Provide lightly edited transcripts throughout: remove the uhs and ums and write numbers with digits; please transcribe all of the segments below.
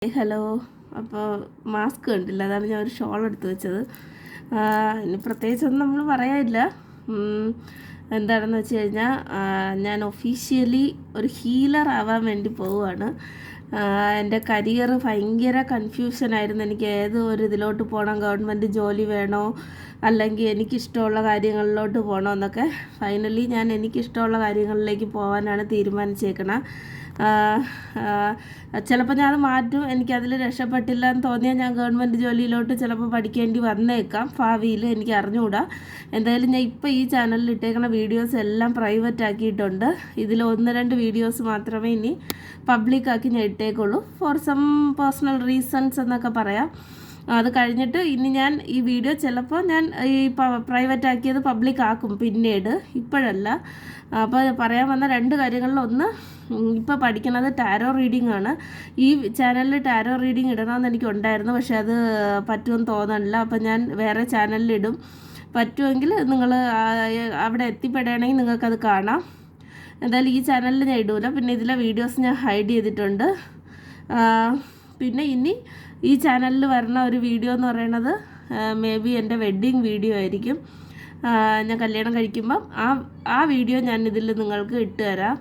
Hello. അപ്പോൾ mask കണ്ടില്ല, അതാണ് ഞാൻ ഒരു ഷോൾ എടുത്ത് വെച്ചത്. ഇനി പ്രത്യേകിച്ചൊന്നും നമ്മൾ പറയാനില്ല. എന്താണെന്ന് വെച്ച് കഴിഞ്ഞാൽ ഞാൻ ഒഫീഷ്യലി ഒരു ഹീലർ ആവാൻ വേണ്ടി പോവുകയാണ്. എൻ്റെ കരിയർ ഭയങ്കര കൺഫ്യൂഷനായിരുന്നു. എനിക്ക് ഏത് ഒരു ഇതിലോട്ട് പോകണം, ഗവൺമെൻറ് ജോലി വേണോ അല്ലെങ്കിൽ എനിക്കിഷ്ടമുള്ള കാര്യങ്ങളിലോട്ട് പോകണോ എന്നൊക്കെ. ഫൈനലി ഞാൻ എനിക്കിഷ്ടമുള്ള കാര്യങ്ങളിലേക്ക് പോകാനാണ് തീരുമാനിച്ചേക്കണം. ചിലപ്പോൾ ഞാൻ അത് മാറ്റും. എനിക്കതിൽ രക്ഷപ്പെട്ടില്ല എന്ന് തോന്നിയാൽ ഞാൻ ഗവൺമെൻറ് ജോലിയിലോട്ട് ചിലപ്പോൾ പഠിക്കേണ്ടി വന്നേക്കാം ഭാവിയിൽ, എനിക്ക് അറിഞ്ഞുകൂടാ. എന്തായാലും ഞാൻ ഇപ്പോൾ ഈ ചാനലിൽ ഇട്ടേക്കുന്ന വീഡിയോസ് എല്ലാം പ്രൈവറ്റ് ആക്കിയിട്ടുണ്ട്. ഇതിൽ 1-2 വീഡിയോസ് മാത്രമേ ഇനി പബ്ലിക്കാക്കി ഞാൻ ഇട്ടേക്കുള്ളൂ, ഫോർ സം പേഴ്സണൽ റീസൺസ് എന്നൊക്കെ പറയാം. അത് കഴിഞ്ഞിട്ട് ഇനി ഞാൻ ഈ വീഡിയോ ചിലപ്പോൾ ഞാൻ ഈ പ്രൈവറ്റ് ആക്കിയത് പബ്ലിക് ആക്കും പിന്നീട്, ഇപ്പോഴല്ല. അപ്പോൾ പറയാൻ വന്ന 2 കാര്യങ്ങളിൽ ഒന്ന്, ഇപ്പോൾ പഠിക്കുന്നത് ടാരോ റീഡിംഗ് ആണ്. ഈ ചാനലിൽ ടാരോ റീഡിംഗ് ഇടണമെന്ന് എനിക്കുണ്ടായിരുന്നു, പക്ഷെ അത് പറ്റുമെന്ന് തോന്നണില്ല. അപ്പോൾ ഞാൻ വേറെ ചാനലിലിടും. പറ്റുമെങ്കിൽ നിങ്ങൾ അവിടെ എത്തിപ്പെടുകയാണെങ്കിൽ നിങ്ങൾക്കത് കാണാം. എന്തായാലും ഈ ചാനലിൽ ഞാൻ ഇടൂല. പിന്നെ ഇതിലെ വീഡിയോസ് ഞാൻ ഹൈഡ് ചെയ്തിട്ടുണ്ട്. പിന്നെ ഇനി ഈ ചാനലിൽ വരുന്ന ഒരു വീഡിയോ എന്ന് പറയുന്നത് മേ ബി എൻ്റെ വെഡ്ഡിങ് വീഡിയോ ആയിരിക്കും. ഞാൻ കല്യാണം കഴിക്കുമ്പം ആ വീഡിയോ ഞാൻ ഇതിൽ നിങ്ങൾക്ക് ഇട്ട് തരാം.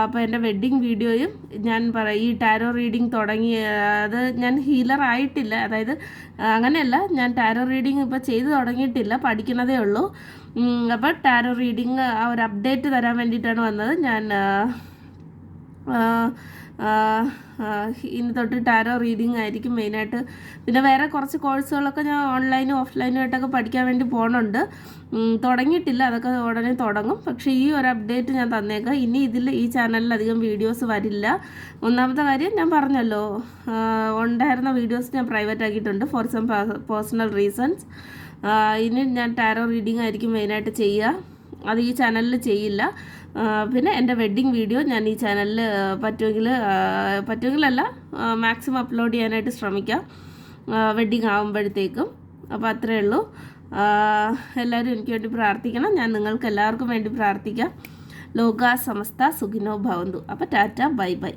അപ്പോൾ എൻ്റെ വെഡ്ഡിങ് വീഡിയോയും ഞാൻ ഈ ടാരോ റീഡിങ് തുടങ്ങി, അത് ഞാൻ ഹീലർ ആയിട്ടില്ല, അതായത് അങ്ങനെയല്ല, ഞാൻ ടാരോ റീഡിങ് ഇപ്പോൾ ചെയ്ത് തുടങ്ങിയിട്ടില്ല, പഠിക്കുന്നതേ ഉള്ളൂ. അപ്പോൾ ടാരോ റീഡിങ് ആ ഒരു അപ്ഡേറ്റ് തരാൻ വേണ്ടിയിട്ടാണ് വന്നത്. ഞാൻ ഇനി തൊട്ട് ടാരോ റീഡിങ് ആയിരിക്കും മെയിനായിട്ട്. പിന്നെ വേറെ കുറച്ച് കോഴ്സുകളൊക്കെ ഞാൻ ഓൺലൈനും ഓഫ്ലൈനും ആയിട്ടൊക്കെ പഠിക്കാൻ വേണ്ടി പോകുന്നുണ്ട്. തുടങ്ങിയിട്ടില്ല, അതൊക്കെ ഉടനെ തുടങ്ങും. പക്ഷേ ഈ ഒരു അപ്ഡേറ്റ് ഞാൻ തന്നേക്കാം. ഇനി ഈ ചാനലിൽ അധികം വീഡിയോസ് വരില്ല. ഒന്നാമത്തെ കാര്യം ഞാൻ പറഞ്ഞല്ലോ, ഉണ്ടായിരുന്ന വീഡിയോസ് ഞാൻ പ്രൈവറ്റ് ആക്കിയിട്ടുണ്ട് ഫോർ സം പേഴ്സണൽ റീസൺസ്. ഇനി ഞാൻ ടാരോ റീഡിങ് ആയിരിക്കും മെയിനായിട്ട് ചെയ്യുക, അത് ഈ ചാനലിൽ ചെയ്യില്ല. പിന്നെ എൻ്റെ വെഡ്ഡിങ് വീഡിയോ ഞാൻ ഈ ചാനലിൽ പറ്റുമെങ്കിലല്ല മാക്സിമം അപ്ലോഡ് ചെയ്യാനായിട്ട് ശ്രമിക്കാം വെഡ്ഡിങ് ആകുമ്പോഴത്തേക്കും. അപ്പോൾ അത്രയേ ഉള്ളൂ. എല്ലാവരും എനിക്ക് വേണ്ടി പ്രാർത്ഥിക്കണം, ഞാൻ നിങ്ങൾക്ക് എല്ലാവർക്കും വേണ്ടി പ്രാർത്ഥിക്കാം. ലോകാ സമസ്ത സുഖിനോ ഭവന്തു. അപ്പോൾ ടാറ്റ, ബൈ ബൈ.